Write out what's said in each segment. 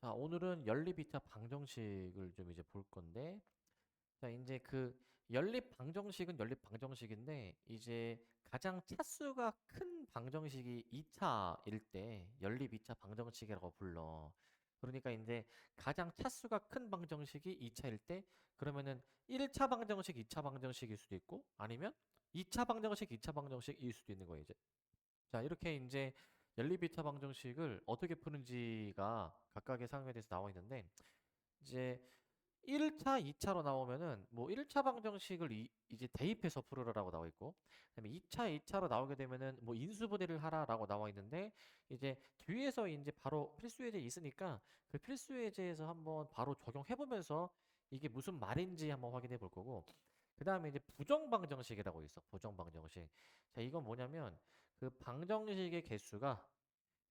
자, 오늘은 연립이차 방정식을 좀 이제 볼 건데, 자, 이제 그 연립 방정식은 연립 방정식인데, 이제 가장 차수가 큰 방정식이 2차일 때 연립 2차 방정식이라고 불러. 그러니까 이제 가장 차수가 큰 방정식이 2차일 때, 그러면은 1차 방정식, 2차 방정식일 수도 있고, 아니면 2차 방정식, 2차 방정식일 수도 있는 거예요, 이제. 자, 이렇게 이제 연립이차 방정식을 어떻게 푸는지가 각각의 상황에 대해서 나와 있는데, 이제 1차, 2차로 나오면은 뭐 1차 방정식을 이제 대입해서 풀으라라고 나와 있고, 그다음에 2차, 2차로 나오게 되면은 뭐 인수분해를 하라라고 나와 있는데, 이제 뒤에서 이제 바로 필수 예제 있으니까 그 필수 예제에서 한번 바로 적용해 보면서 이게 무슨 말인지 한번 확인해 볼 거고, 그 다음에 이제 부정 방정식이라고 있어. 부정 방정식. 자, 이건 뭐냐면 그 방정식의 개수가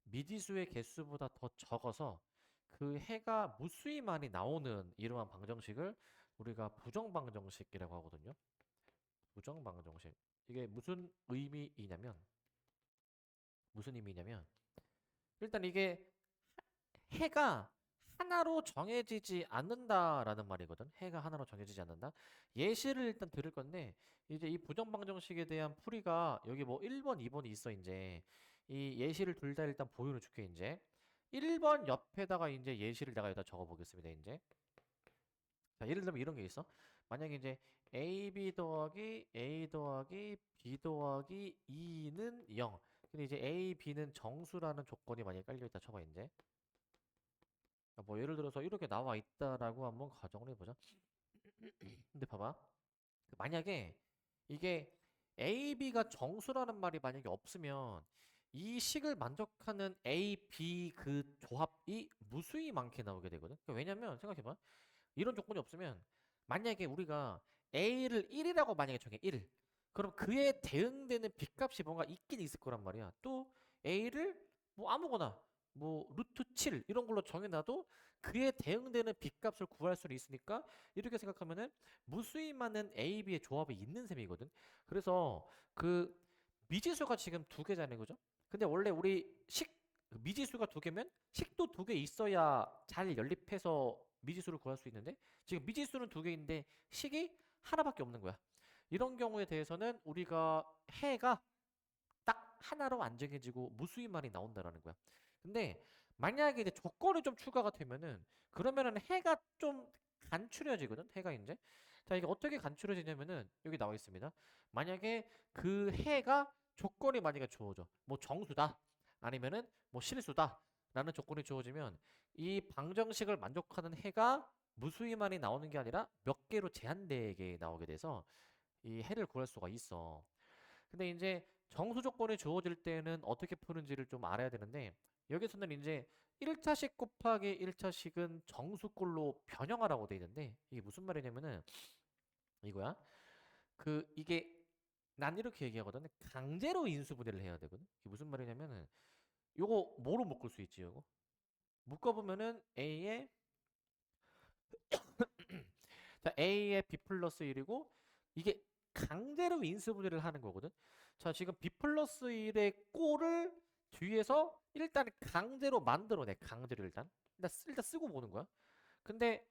미지수의 개수보다 더 적어서 그 해가 무수히 많이 나오는 이러한 방정식을 우리가 부정방정식이라고 하거든요. 부정방정식. 이게 무슨 의미냐면 일단 이게 해가 하나로 정해지지 않는다라는 말이거든. 해가 하나로 정해지지 않는다. 예시를 일단 들을 건데 이제 이 부정방정식에 대한 풀이가 여기 뭐 1번, 2번이 있어 이제. 이 예시를 둘 다 일단 보여를 줄게 이제. 1번 옆에다가 이제 예시를 내가 여기다 적어 보겠습니다, 이제. 자, 예를 들면 이런 게 있어. 만약에 이제 AB 더하기 A 더하기 B 더하기 2는 0. 근데 이제 A, B는 정수라는 조건이 만약에 깔려 있다 쳐봐 이제. 뭐 예를 들어서 이렇게 나와 있다라고 한번 가정을 해보자. 근데 봐봐. 만약에 이게 A, B가 정수라는 말이 만약에 없으면 이 식을 만족하는 A, B 그 조합이 무수히 많게 나오게 되거든. 그러니까 왜냐면 생각해봐. 이런 조건이 없으면 만약에 우리가 A를 1이라고 만약에 정해 1. 그럼 그에 대응되는 B값이 뭔가 있긴 있을 거란 말이야. 또 A를 뭐 아무거나 뭐 루트 7 이런 걸로 정해놔도 그에 대응되는 B값을 구할 수는 있으니까 이렇게 생각하면은 무수히 많은 A, B의 조합이 있는 셈이거든. 그래서 그 미지수가 지금 두 개잖아요, 그죠? 근데 원래 우리 미지수가 두 개면 식도 두 개 있어야 잘 연립해서 미지수를 구할 수 있는데 지금 미지수는 두 개인데 식이 하나밖에 없는 거야. 이런 경우에 대해서는 우리가 해가 딱 하나로 안 정해지고 무수히 많이 나온다라는 거야. 근데 만약에 이제 조건이 좀 추가가 되면은 그러면은 해가 좀 간추려지거든. 해가 이제. 자, 이게 어떻게 간추려지냐면은 여기 나와 있습니다. 만약에 그 해가 조건이 만약에 주어져. 뭐 정수다. 아니면은 뭐 실수다. 라는 조건이 주어지면 이 방정식을 만족하는 해가 무수히 많이 나오는 게 아니라 몇 개로 제한되게 나오게 돼서 이 해를 구할 수가 있어. 근데 이제 정수 조건이 주어질 때는 어떻게 푸는지를 좀 알아야 되는데 여기서는 이제 1차식 곱하기 1차식은 정수꼴로 변형하라고 돼 있는데 이게 무슨 말이냐면은 이거야. 이게 난 이렇게 얘기하거든. 강제로 인수분해를 해야 되거든. 이게 무슨 말이냐면은 요거 뭐로 묶을 수 있지, 요거? 묶어보면은 A의 B 플러스 1이고 이게 강제로 인수분해를 하는 거거든. 자, 지금 B 플러스 1의 꼴을 뒤에서 일단 강제로 만들어내. 강제로 일단 쓰고 보는 거야. 근데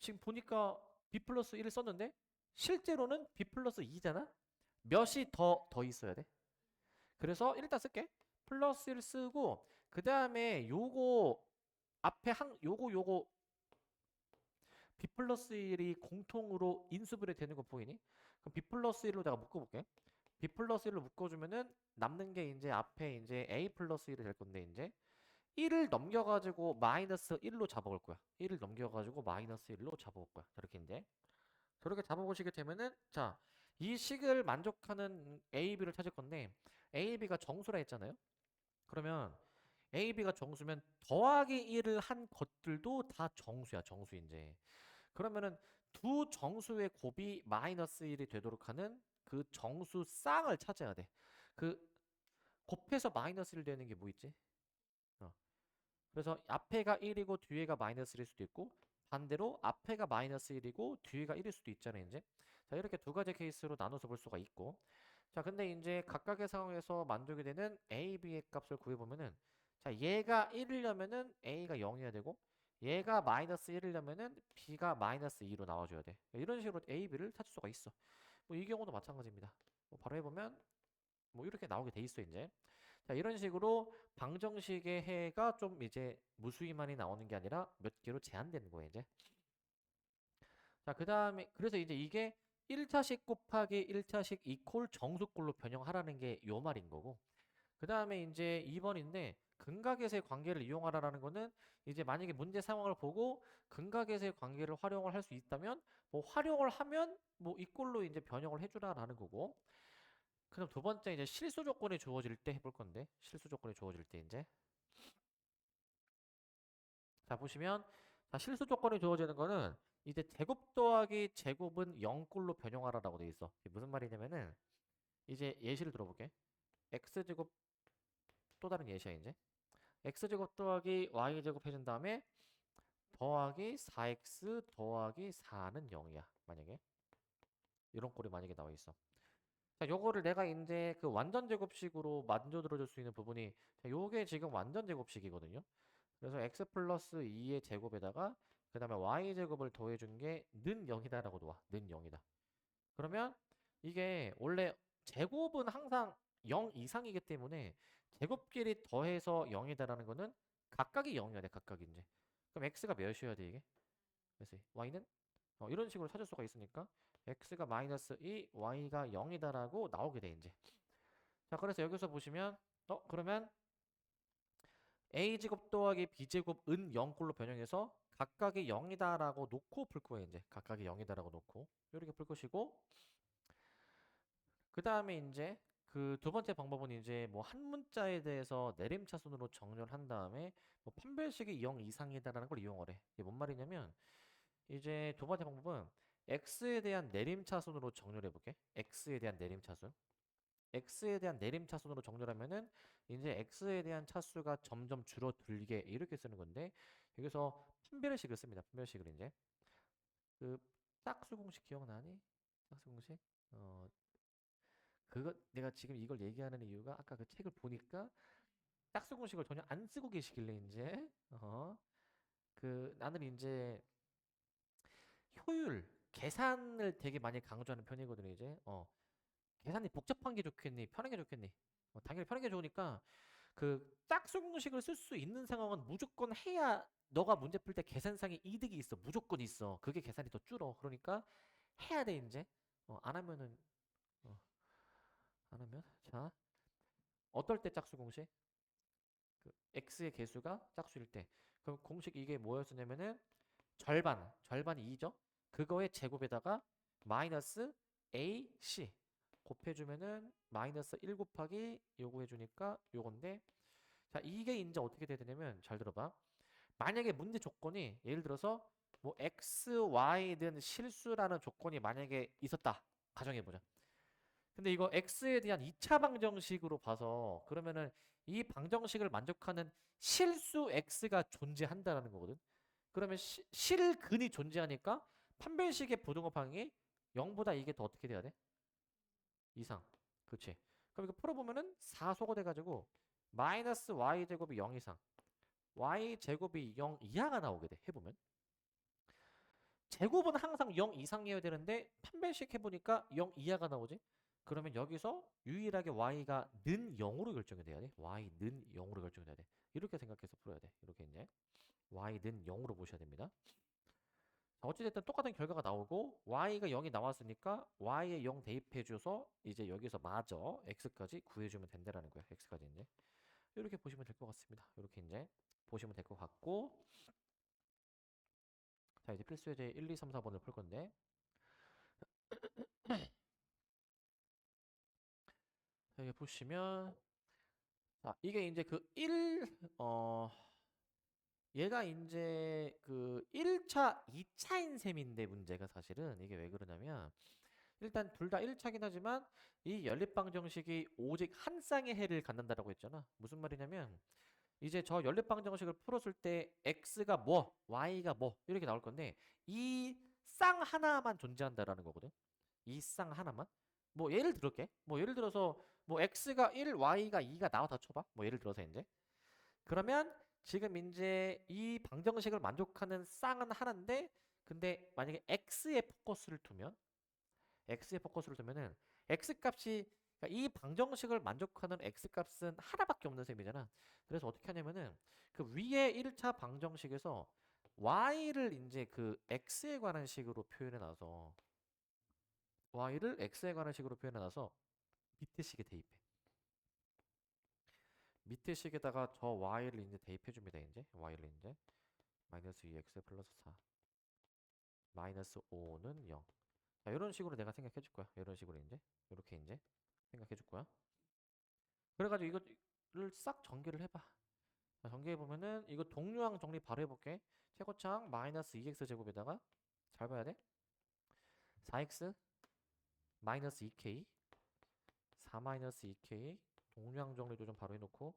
지금 보니까 B 플러스 1을 썼는데 실제로는 B 플러스 2잖아? 몇이 더 있어야 돼? 그래서 일단 쓸게. 플러스 1 쓰고 그 다음에 요거 앞에 요거 B 플러스 1이 공통으로 인수분해 되는 거 보이니? 그럼 B 플러스 1로 내가 묶어볼게. B 플러스 1로 묶어주면은 남는 게 이제 앞에 이제 A 플러스 1이 될 건데 이제 1을 넘겨가지고 마이너스 1로 잡아올 거야. 1을 넘겨가지고 마이너스 1로 잡아올 거야. 저렇게 이제. 저렇게 잡아보시게 되면은 자, 이 식을 만족하는 A, B를 찾을 건데 A, B가 정수라 했잖아요. 그러면 A, B가 정수면 더하기 1을 한 것들도 다 정수야. 정수 이제. 그러면은 두 정수의 곱이 마이너스 1이 되도록 하는 그 정수 쌍을 찾아야 돼. 그 곱해서 마이너스 1 되는 게 뭐 있지? 어. 그래서 앞에가 1이고 뒤에가 마이너스 1일 수도 있고 반대로 앞에가 마이너스 1이고 뒤에가 1일 수도 있잖아요, 이제. 자, 이렇게 두 가지 케이스로 나눠서 볼 수가 있고. 자, 근데 이제 각각의 상황에서 만족이 되는 A, B의 값을 구해 보면은 자, 얘가 1이려면은 A가 0이어야 되고 얘가 마이너스 1이려면은 B가 마이너스 2로 나와줘야 돼. 이런 식으로 A, B를 찾을 수가 있어. 뭐 이 경우도 마찬가지입니다. 뭐 바로 해보면 뭐 이렇게 나오게 돼 있어 이제. 자, 이런 식으로 방정식의 해가 좀 이제 무수히만이 나오는 게 아니라 몇 개로 제한되는 거예요 이제. 자, 그 다음에 그래서 이제 이게 1차식 곱하기 1차식 이퀄 정수꼴로 변형하라는 게 요 말인 거고, 그 다음에 이제 2번인데 근각에서의 관계를 이용하라라는 거는 이제 만약에 문제 상황을 보고 근각에서의 관계를 활용을 할 수 있다면 뭐 활용을 하면 뭐 이꼴로 이제 변형을 해주라라는 거고, 그럼 두 번째 이제 실수 조건이 주어질 때 해볼 건데, 실수 조건이 주어질 때 이제 자 보시면, 자 실수 조건이 주어지는 거는 이제 제곱 더하기 제곱은 0꼴로 변형하라라고 돼 있어. 이게 무슨 말이냐면은 이제 예시를 들어볼게. x제곱, 또 다른 예시야 이제. x제곱 더하기 y제곱 해준 다음에 더하기 4x 더하기 4는 0이야 만약에. 이런 꼴이 만약에 나와 있어. 자, 요거를 내가 이제 그 완전 제곱식으로 만들어 줄 수 있는 부분이, 자, 요게 지금 완전 제곱식이거든요. 그래서 x 플러스 2의 제곱에다가 그 다음에 y 제곱을 더해준 게 는 0이다라고 놔. 는 0이다. 그러면 이게 원래 제곱은 항상 0 이상이기 때문에 제곱끼리 더해서 0이다라는 거는 각각이 0이어야 돼. 각각이 이제. 그럼 x가 몇이어야 돼 이게? 그래서 y는 이런 식으로 찾을 수가 있으니까 x가 마이너스 2, y가 0이다라고 나오게 돼 이제. 자, 그래서 여기서 보시면 그러면 a제곱 더하기 b제곱은 0꼴로 변형해서 각각이 0이다라고 놓고 풀 거예요 이제. 각각이 0이다라고 놓고 이렇게 풀 것이고, 그 다음에 이제 그 두 번째 방법은 이제 뭐 한 문자에 대해서 내림차순으로 정렬을 한 다음에 뭐 판별식이 0 이상이다라는 걸 이용하래. 이게 뭔 말이냐면 이제 두 번째 방법은 x에 대한 내림차순으로 정렬해 볼게. x에 대한 내림차순. x에 대한 내림차순으로 정렬하면은 이제 x에 대한 차수가 점점 줄어들게 이렇게 쓰는 건데, 여기서 판별식을 씁니다. 판별식을 이제 그 짝수 공식 기억나니? 짝수 공식? 어 그거 내가 지금 이걸 얘기하는 이유가 아까 그 책을 보니까 짝수 공식을 전혀 안 쓰고 계시길래 이제 그 나는 이제 효율, 계산을 되게 많이 강조하는 편이거든요 이제. 계산이 복잡한 게 좋겠니? 편한 게 좋겠니? 당연히 편한 게 좋으니까 그 짝수 공식을 쓸 수 있는 상황은 무조건 해야 너가 문제 풀 때 계산상의 이득이 있어. 무조건 있어. 그게 계산이 더 줄어. 그러니까 해야 돼 이제. 안 하면은 어, 안 하면 자 어떨 때 짝수 공식? 그 x의 개수가 짝수일 때. 그럼 공식 이게 뭐였었냐면은 절반이 2죠. 그거의 제곱에다가 마이너스 ac 곱해주면은 마이너스 1 곱하기 요거 해주니까 요건데, 자 이게 이제 어떻게 돼야 되냐면 잘 들어봐. 만약에 문제 조건이 예를 들어서 뭐 x, y든 실수라는 조건이 만약에 있었다 가정해보자. 근데 이거 x에 대한 2차 방정식으로 봐서 그러면은 이 방정식을 만족하는 실수 x가 존재한다라는 거거든. 그러면 실근이 존재하니까 판별식의 부등호 방이 0보다 이게 더 어떻게 돼야 돼? 이상. 그렇지. 그럼 이거 풀어보면은 4소가 돼가지고 마이너스 y제곱이 0 이상, y제곱이 0 이하가 나오게 돼. 해보면 제곱은 항상 0 이상이어야 되는데 판별식 해보니까 0 이하가 나오지. 그러면 여기서 유일하게 y가 는 0으로 결정이 돼야 돼. y는 0으로 결정이 돼야 돼. 이렇게 생각해서 풀어야 돼. 이렇게 이제 y는 0으로 보셔야 됩니다. 어찌됐든 똑같은 결과가 나오고 y가 0이 나왔으니까 y에 0 대입해줘서 이제 여기서 마저 x까지 구해주면 된다라는 거야. x까지 이제 이렇게 보시면 될 것 같습니다. 이렇게 이제 보시면 될 것 같고, 자 이제 필수 예제 1, 2, 3, 4번을 풀 건데, 자, 여기 보시면 자 이게 이제 그 얘가 이제 그 1차, 2차인 셈인데 문제가 사실은 이게 왜 그러냐면 일단 둘 다 1차긴 하지만 이 연립방정식이 오직 한 쌍의 해를 갖는다라고 했잖아. 무슨 말이냐면 이제 저 연립방정식을 풀었을 때 x가 뭐, y가 뭐 이렇게 나올 건데 이 쌍 하나만 존재한다라는 거거든. 이 쌍 하나만. 뭐 예를 들을게. 뭐 예를 들어서 뭐 x가 1, y가 2가 나왔다 쳐봐. 뭐 예를 들어서 이제 그러면 지금 이제 이 방정식을 만족하는 쌍은 하나인데 근데 만약에 x에 포커스를 두면은 x 값이 그러니까 이 방정식을 만족하는 x 값은 하나밖에 없는 셈이잖아. 그래서 어떻게 하냐면은 그 위에 1차 방정식에서 y를 이제 그 x에 관한 식으로 표현해 놔서 y를 x에 관한 식으로 표현해 놔서 밑에 식에 대입해. 밑에 식에다가 저 y를 이제 대입해 줍니다. 이제 y를 이제 마이너스 2x 플러스 4 마이너스 5는 0. 자, 이런 식으로 내가 생각해 줄 거야. 이런 식으로 이제 이렇게 이제 생각해 줄 거야. 그래가지고 이거를 싹 전개를 해봐. 자, 전개해 보면은 이거 동류항 정리 바로 해볼게. 최고창 마이너스 2x 제곱에다가 잘 봐야 돼. 4x 마이너스 2k 4 마이너스 2k 동류항 정리도 좀 바로 해놓고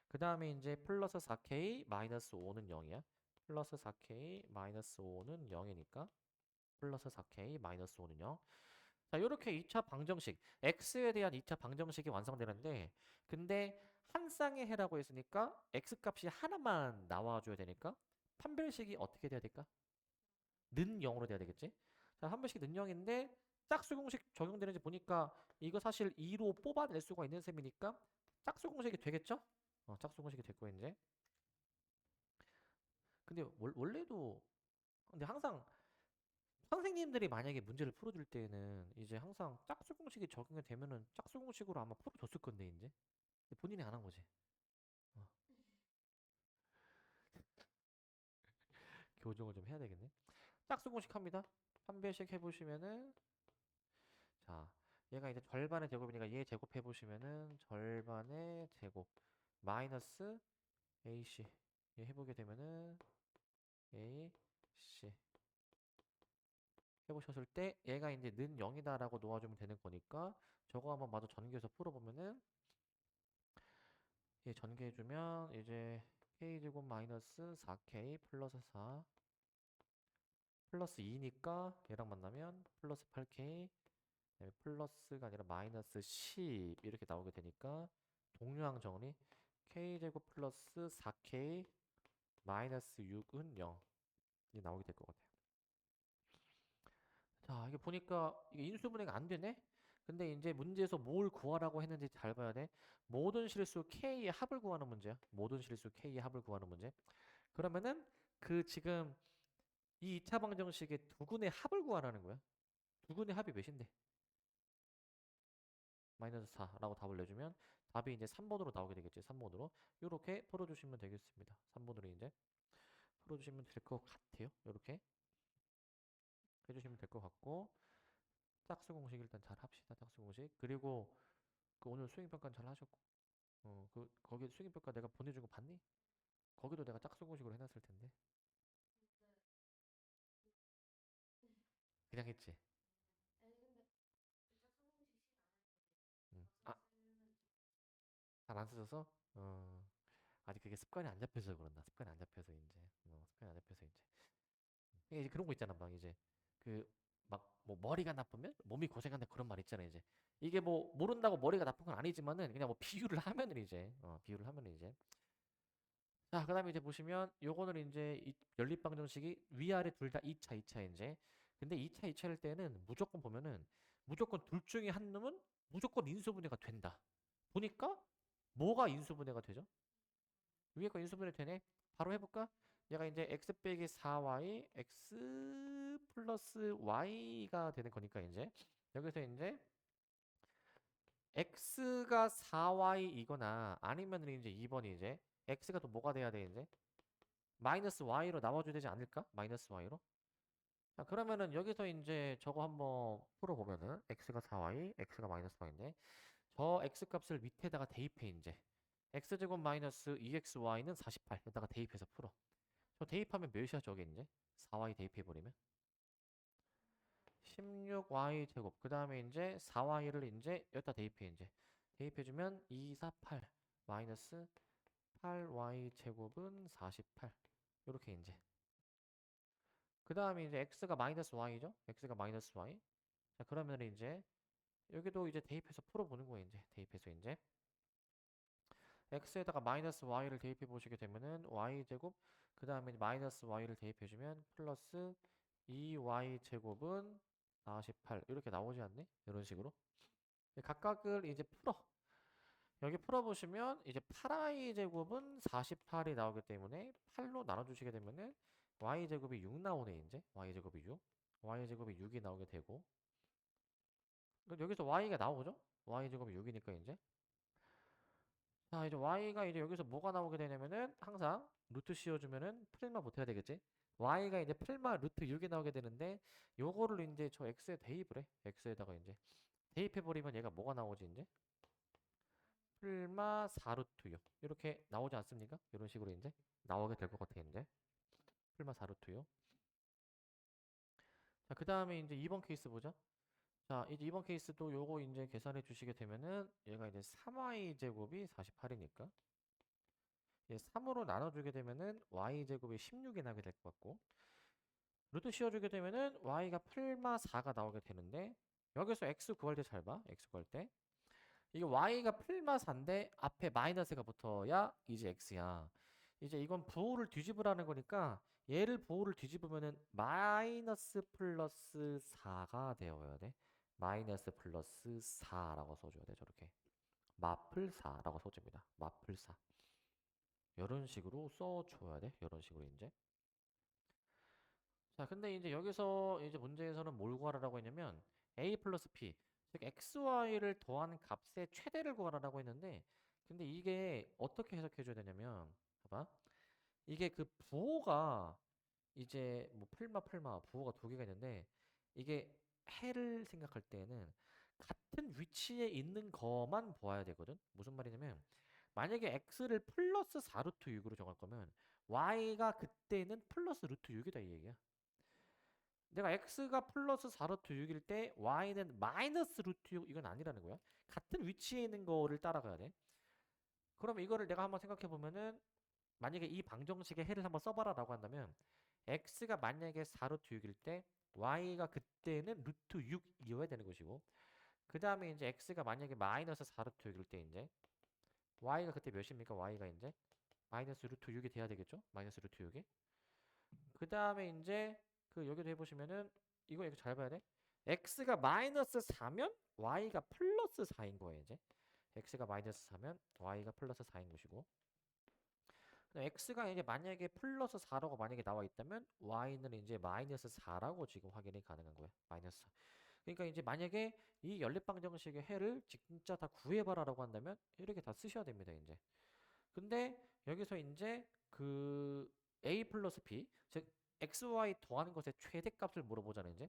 그 다음에 이제 플러스 4k 마이너스 5는 0이야. 플러스 4k 마이너스 5는 0이니까 플러스 4k 마이너스 5는 0. 자, 이렇게 2차 방정식, x에 대한 2차 방정식이 완성되는데, 근데 한 쌍의 해라고 했으니까 x 값이 하나만 나와줘야 되니까 판별식이 어떻게 돼야 될까? 는 0으로 돼야 되겠지? 자, 판별식이 는 0인데 짝수 공식 적용되는지 보니까 이거 사실 2로 뽑아낼 수가 있는 셈이니까 짝수 공식이 되겠죠? 짝수 공식이 됐고 이제. 근데 원래도 근데 항상 선생님들이 만약에 문제를 풀어줄 때는 이제 항상 짝수 공식이 적용이 되면은 짝수 공식으로 아마 풀어줬을 건데 이제 본인이 안 한 거지. 어, 교정을 좀 해야 되겠네. 짝수 공식 합니다. 한 배씩 해보시면은 자 얘가 이제 절반의 제곱이니까 얘 제곱해 보시면은 절반의 제곱 마이너스 AC 얘 해보게 되면은 AC 해보셨을 때 얘가 이제 는 0이다라고 놓아주면 되는 거니까 저거 한번 마저 전개해서 풀어보면은 얘 전개해주면 이제 k제곱 마이너스 4k 플러스 4 플러스 2니까 얘랑 만나면 플러스 8k 플러스가 아니라 마이너스 10 이렇게 나오게 되니까 동류항 정리 k제곱 플러스 4k 마이너스 6은 0이 나오게 될 것 같아요. 자, 이게 보니까 이게 인수분해가 안 되네? 근데 이제 문제에서 뭘 구하라고 했는지 잘 봐야 돼. 모든 실수 K의 합을 구하는 문제야. 모든 실수 K의 합을 구하는 문제. 그러면은 그 지금 이 2차 방정식의 두근의 합을 구하라는 거야. 두근의 합이 몇인데? 마이너스 4라고 답을 내주면 답이 이제 3번으로 나오게 되겠지. 3번으로. 이렇게 풀어주시면 되겠습니다. 3번으로 이제 풀어주시면 될 것 같아요. 이렇게 해주시면 될 것 같고 짝수 공식 일단 잘 합시다. 짝수 공식. 그리고 그 오늘 수행평가 잘 하셨고 그 거기 수행평가 내가 보내준 거 봤니? 거기도 내가 짝수 공식으로 해놨을 텐데 그냥 했지. 아, 잘 안 쓰셔서 아직 그게 습관이 안 잡혀서 그런다. 습관이 안 잡혀서 이제 습관이 안 잡혀서 이제 이제 그런 거 있잖아. 막 이제 그 막 뭐 머리가 나쁘면 몸이 고생한다 그런 말 있잖아. 이제 이게 뭐 모른다고 머리가 나쁜 건 아니지만은 그냥 뭐 비유를 하면은 이제 비유를 하면은 이제 자, 그다음에 이제 보시면 요거는 이제 이 연립방정식이 위아래 둘 다 2차, 2차 이제. 근데 2차, 2차일 때는 무조건 보면은 무조건 둘 중에 한 놈은 무조건 인수분해가 된다. 보니까 뭐가 인수분해가 되죠? 위에 거 인수분해 되네. 바로 해볼까? 얘가 이제 x 빼기 4y, x 플러스 y가 되는 거니까 이제 여기서 이제 x가 4y이거나 아니면 이제 2번이 이제 x가 또 뭐가 돼야 돼 이제 마이너스 y로 나와줘야 되지 않을까? 마이너스 y로. 자, 그러면은 여기서 이제 저거 한번 풀어보면은 x가 4y, x가 마이너스 y인데 저 x 값을 밑에다가 대입해 이제 x제곱 마이너스 2xy는 48 여기다가 대입해서 풀어. 저 대입하면 몇이야 저게 이제 4y 대입해버리면 16y 제곱 그 다음에 이제 4y를 이제 여기다 대입해 이제 대입해주면 2, 4, 8 마이너스 8y 제곱은 48 이렇게 이제 그 다음에 이제 x가 마이너스 y죠. x가 마이너스 y. 자, 그러면 이제 여기도 이제 대입해서 풀어보는 거예요. 이제 대입해서 이제 x에다가 마이너스 y를 대입해 보시게 되면은 y제곱 그 다음에 마이너스 y를 대입해 주면 플러스 2y 제곱은 48 이렇게 나오지 않니? 이런 식으로 각각을 이제 풀어. 여기 풀어보시면 이제 8i 제곱은 48이 나오기 때문에 8로 나눠주시게 되면은 y 제곱이 6 나오네 이제 y 제곱이 6 y 제곱이 6이 나오게 되고 그럼 여기서 y가 나오죠? y 제곱이 6이니까 이제 자 이제 y가 이제 여기서 뭐가 나오게 되냐면은 항상 루트 씌워주면은 풀마 못해야 되겠지? y가 이제 풀마 루트 6이 나오게 되는데 요거를 이제 저 x에 대입을 해 x에다가 이제 대입해버리면 얘가 뭐가 나오지 이제? 풀마 4루트 6 이렇게 나오지 않습니까? 이런 식으로 이제 나오게 될 것 같아 이제 풀마 4루트 6 자 그 다음에 이제 2번 케이스 보자 자 이제 2번 케이스도 요거 이제 계산해 주시게 되면은 얘가 이제 3y 제곱이 48이니까 얘 3으로 나눠주게 되면은 y 제곱이 16이 나게 될 것 같고 루트 씌워주게 되면은 y가 풀마 4가 나오게 되는데 여기서 x 구할 때 잘 봐. x 구할 때 이게 y가 풀마 4인데 앞에 마이너스가 붙어야 이제 x야. 이제 이건 부호를 뒤집으라는 거니까 얘를 부호를 뒤집으면은 마이너스 플러스 4가 되어야 돼. 마이너스 플러스 4라고 써줘야 돼. 저렇게 마플 4라고 써줍니다. 마플 4. 이런 식으로 써줘야 돼. 이런 식으로 이제. 자, 근데 이제 여기서 이제 문제에서는 뭘 구하라고 했냐면 a 플러스 p, 즉 xy를 더한 값의 최대를 구하라고 했는데 근데 이게 어떻게 해석해 줘야 되냐면 봐봐. 이게 그 부호가 이제 뭐 풀마 부호가 두 개가 있는데 이게 해를 생각할 때는 같은 위치에 있는 거만 보아야 되거든. 무슨 말이냐면 만약에 x를 플러스 4루트 6으로 정할 거면 y가 그때는 플러스 루트 6이다 이 얘기야. 내가 x가 플러스 4루트 6일 때 y는 마이너스 루트 6 이건 아니라는 거야. 같은 위치에 있는 거를 따라가야 돼. 그럼 이거를 내가 한번 생각해 보면은 만약에 이 방정식의 해를 한번 써봐라 라고 한다면 x가 만약에 4루트 6일 때 y가 그때는 루트 6이어야 되는 것이고 그 다음에 이제 x가 만약에 마이너스 4루트 6일 때 이제 y가 그때 몇입니까? y가 이제 마이너스 루트 6이 돼야 되겠죠? 마이너스 루트 6이 그 다음에 이제 그 여기도 해보시면은 이거 잘 봐야 돼. x가 마이너스 4면 y가 플러스 4인 거예요 이제. x가 마이너스 4면 y가 플러스 4인 것이고 x가 이제 만약에 플러스 4라고 만약에 나와 있다면 y는 이제 마이너스 4라고 지금 확인이 가능한 거야. 마이너스 4. 그러니까 이제 만약에 이 연립방정식의 해를 진짜 다 구해봐라라고 한다면 이렇게 다 쓰셔야 됩니다 이제. 근데 여기서 이제 그 a 플러스 b 즉 xy 더하는 것의 최대값을 물어보잖아요 이제.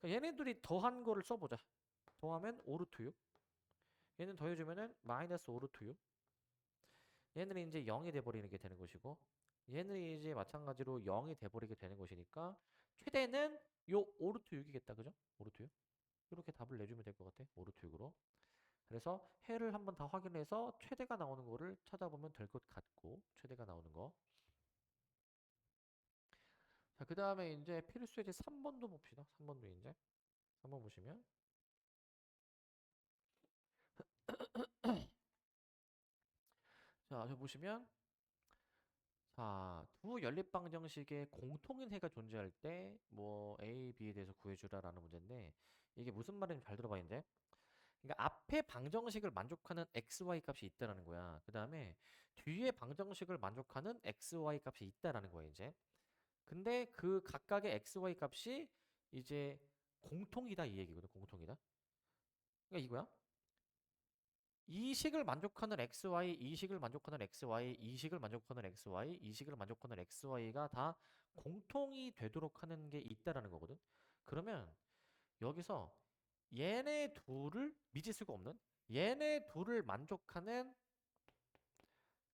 그러니까 얘네들이 더한 거를 써보자. 더하면 5루트 6. 얘는 더해주면은 마이너스 5루트 6. 얘는 이제 0이 돼버리는 게 되는 것이고 얘는 이제 마찬가지로 0이 돼버리게 되는 것이니까 최대는 요 5루트 6이겠다 그죠? 5루트 6 이렇게 답을 내주면 될 것 같아 5루트 6으로 그래서 해를 한번 다 확인해서 최대가 나오는 거를 찾아보면 될 것 같고 최대가 나오는 거 자, 그 다음에 이제 필수 예제 3번도 봅시다. 3번도 이제. 3번 보시면. 자, 저 보시면. 자, 두 연립방정식의 공통인 해가 존재할 때, 뭐, A, B에 대해서 구해주라라는 문제인데, 이게 무슨 말인지 잘 들어봐, 이제. 그러니까 앞에 방정식을 만족하는 XY 값이 있다라는 거야. 그 다음에 뒤에 방정식을 만족하는 XY 값이 있다라는 거야, 이제. 근데 그 각각의 XY 값이 이제 공통이다 이 얘기거든, 공통이다. 그러니까 이거야. 이 식을 만족하는 XY, 이 식을 만족하는 XY, 이 식을 만족하는 XY, 이 식을 만족하는 XY가 다 공통이 되도록 하는 게 있다라는 거거든. 그러면 여기서 얘네 둘을 미지수가 없는 얘네 둘을 만족하는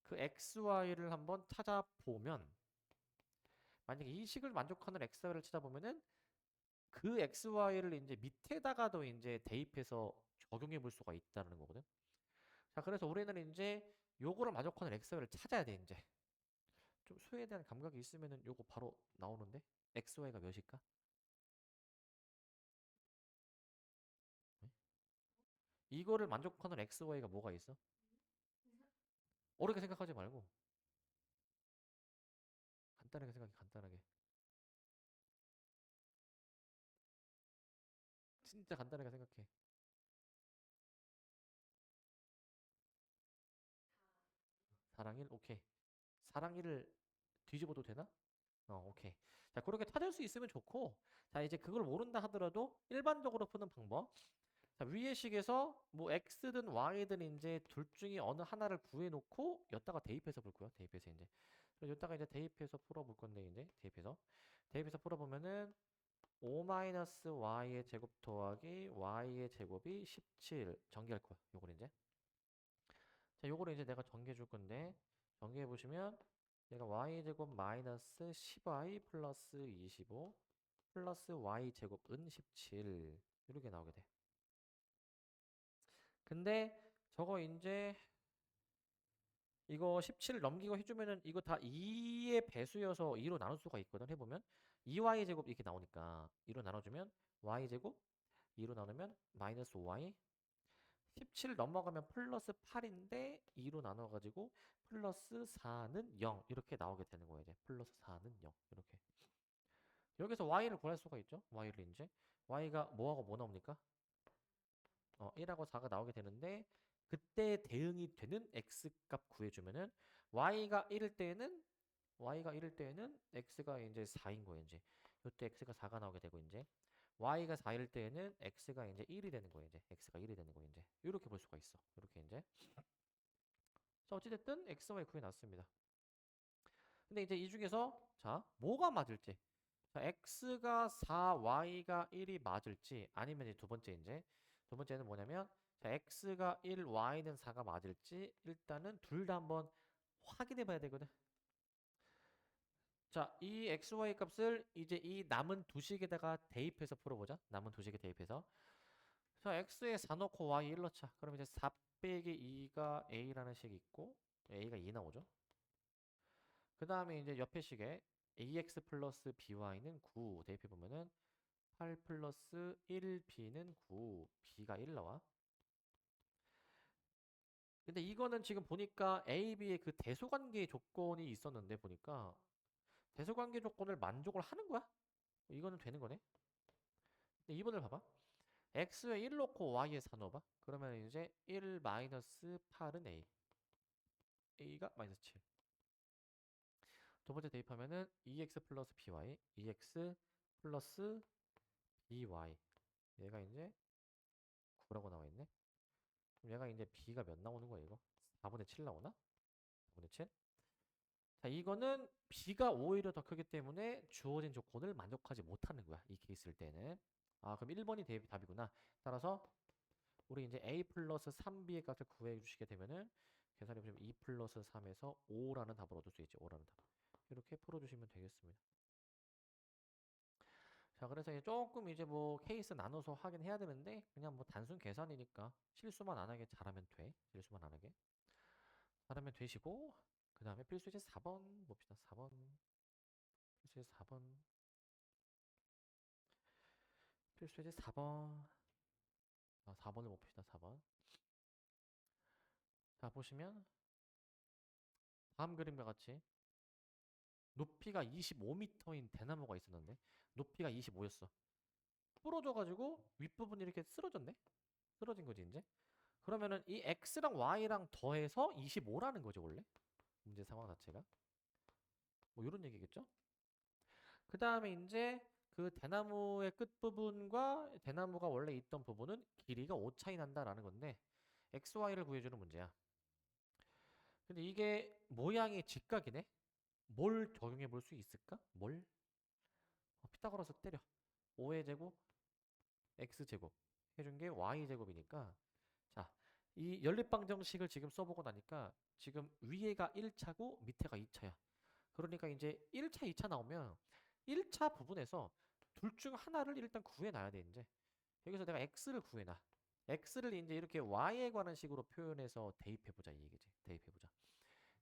그 XY를 한번 찾아보면 만약에 이 식을 만족하는 XY를 찾아보면은 그 XY를 이제 밑에다가도 이제 대입해서 적용해 볼 수가 있다는 거거든. 자, 그래서 우리는 이제 요거를 만족하는 xy를 찾아야 돼, 이제. 좀 수에 대한 감각이 있으면은 요거 바로 나오는데 xy가 몇일까? 네? 이거를 만족하는 xy가 뭐가 있어? 어렵게 생각하지 말고 간단하게 생각해. 간단하게. 진짜 간단하게 생각해. 사랑 1 오케이. 사랑 1을 뒤집어도 되나? 오케이. 자, 그렇게 찾을 수 있으면 좋고, 자, 이제 그걸 모른다 하더라도 일반적으로 푸는 방법. 자, 위의 식에서 뭐 x든 y든 이제 둘 중에 어느 하나를 구해놓고 여기다가 대입해서 볼 거야. 대입해서 이제. 그래서 여기다가 이제 대입해서 풀어볼 건데 이제 대입해서 풀어보면은 5-y의 제곱 더하기 y의 제곱이 17 전개할 거야. 요걸 이제. 자, 요거를 이제 내가 전개해 줄 건데 전개해 보시면 얘가 y제곱 마이너스 10y 플러스 25 플러스 y제곱은 17 이렇게 나오게 돼. 근데 저거 이제 이거 17 넘기고 해주면은 이거 다 2의 배수여서 2로 나눌 수가 있거든. 해보면 2y제곱 이렇게 나오니까 2로 나눠주면 y제곱 2로 나누면 마이너스 5y 17 넘어가면 플러스 8인데 2로 나눠가지고 플러스 4는 0 이렇게 나오게 되는 거예요. 이제 플러스 4는 0 이렇게. 여기서 y를 구할 수가 있죠. y를 이제 y가 뭐하고 뭐 나옵니까? 1하고 4가 나오게 되는데 그때 대응이 되는 x값 구해주면은 y가 1일 때에는 x가 이제 4인 거예요. 이제 이때 x가 4가 나오게 되고 이제 y가 4일 때에는 x가 이제 1이 되는 거예요. 이제 x가 1이 되는 거예요. 이제 이렇게 볼 수가 있어. 이렇게 이제 자 어찌됐든 x, y 구해놨습니다. 근데 이제 이 중에서 자 뭐가 맞을지 자 x가 4, y가 1이 맞을지 아니면 이제 두 번째는 뭐냐면 자 x가 1, y는 4가 맞을지 일단은 둘 다 한번 확인해 봐야 되거든. 자, 이 xy 값을 이제 이 남은 두 식에다가 대입해서 풀어보자. 남은 두 식에 대입해서. 자, x에 4 넣고 y 1 넣자. 그럼 이제 4 빼기 2가 a라는 식이 있고 a가 2 나오죠. 그 다음에 이제 옆에 식에 ax 플러스 by는 9 대입해보면은 8 플러스 1b는 9 b가 1 나와. 근데 이거는 지금 보니까 a, b의 그 대소관계 조건이 있었는데 보니까 대소관계 조건을 만족을 하는 거야? 이거는 되는 거네. 근데 2번을 봐봐. x에 1 넣고 y에 4 넣어봐. 그러면 이제 1 마이너스 8은 a. a가 마이너스 7. 두 번째 대입하면은 2x 플러스 by, 2x 플러스 by. 얘가 이제 9라고 나와 있네. 그럼 얘가 이제 b가 몇 나오는 거야, 이거? 4분의 7 나오나? 4분의 7? 자, 이거는 b가 오히려 더 크기 때문에 주어진 조건을 만족하지 못하는 거야. 이 케이스일 때는. 아, 그럼 1번이 답이구나. 따라서 우리 이제 a 플러스 3b의 값을 구해 주시게 되면은 계산해 보시면 2 플러스 3에서 5라는 답을 얻을 수 있죠. 5라는 답. 이렇게 풀어주시면 되겠습니다. 자, 그래서 이제 조금 이제 뭐 케이스 나눠서 하긴 해야 되는데 그냥 뭐 단순 계산이니까 실수만 안 하게 잘하면 돼. 실수만 안 하게. 잘하면 되시고 그 다음에 필수제 4번 봅시다. 4번 필수제 4번 필수제 4번 4번을 봅시다. 4번 자 보시면 다음 그림과 같이 높이가 25m인 대나무가 있었는데 높이가 25였어. 부러져가지고 윗부분이 이렇게 쓰러졌네? 쓰러진 거지 이제. 그러면은 이 x랑 y랑 더해서 25라는 거죠 원래. 문제 상황 자체가. 뭐 이런 얘기겠죠? 그 다음에 이제 그 대나무의 끝부분과 대나무가 원래 있던 부분은 길이가 5 차이 난다라는 건데 x, y를 구해주는 문제야. 근데 이게 모양이 직각이네? 뭘 적용해 볼 수 있을까? 뭘? 피타고라스 때려. 5의 제곱, x제곱. 해준 게 y제곱이니까 자, 이 연립방정식을 지금 써보고 나니까 지금 위에가 1차고 밑에가 2차야. 그러니까 이제 1차, 2차 나오면 1차 부분에서 둘 중 하나를 일단 구해놔야 돼, 이제. 여기서 내가 x를 구해놔. x를 이제 이렇게 y에 관한 식으로 표현해서 대입해보자, 이 얘기지. 대입해보자.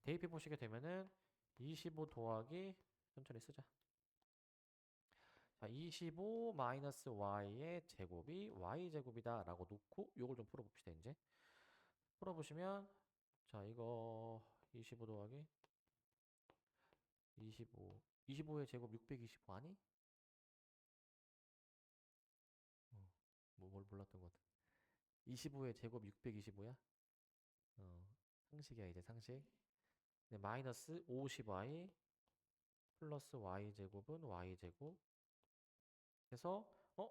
대입해보시게 되면은 25 더하기, 천천히 쓰자. 자, 25 마이너스 y의 제곱이 y제곱이다 라고 놓고 요걸 좀 풀어봅시다, 이제. 풀어보시면 자, 이거 25 더하기 25. 25의 제곱 625 아니? 뭘 몰랐던 것 같아. 25의 제곱 625야? 상식이야, 이제 상식. 네, 마이너스 50y 플러스 y제곱은 y제곱 해서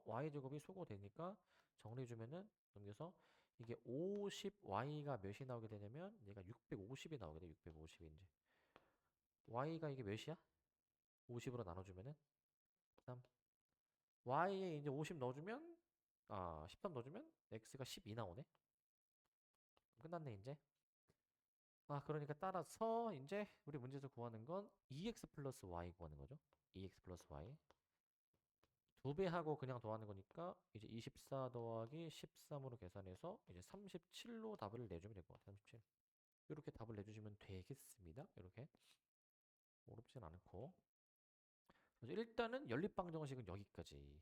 y제곱이 소거되니까 정리해주면은 넘겨서 이게 50y가 몇이 나오게 되냐면 얘가 650이 나오게 돼. 650이 이제 y가 이게 몇이야? 50으로 나눠주면은 3. y에 이제 50 넣어주면 13 넣어주면 x가 12 나오네. 끝났네 이제. 그러니까 따라서 이제 우리 문제에서 구하는 건 2x 플러스 y 구하는 거죠. 2x 플러스 y. 2배 하고 그냥 더하는 거니까 이제 24 더하기 13으로 계산해서 이제 37로 답을 내주면 될 것 같아요. 37. 이렇게 답을 내주시면 되겠습니다. 이렇게 어렵진 않고. 그래서 일단은 연립방정식은 여기까지.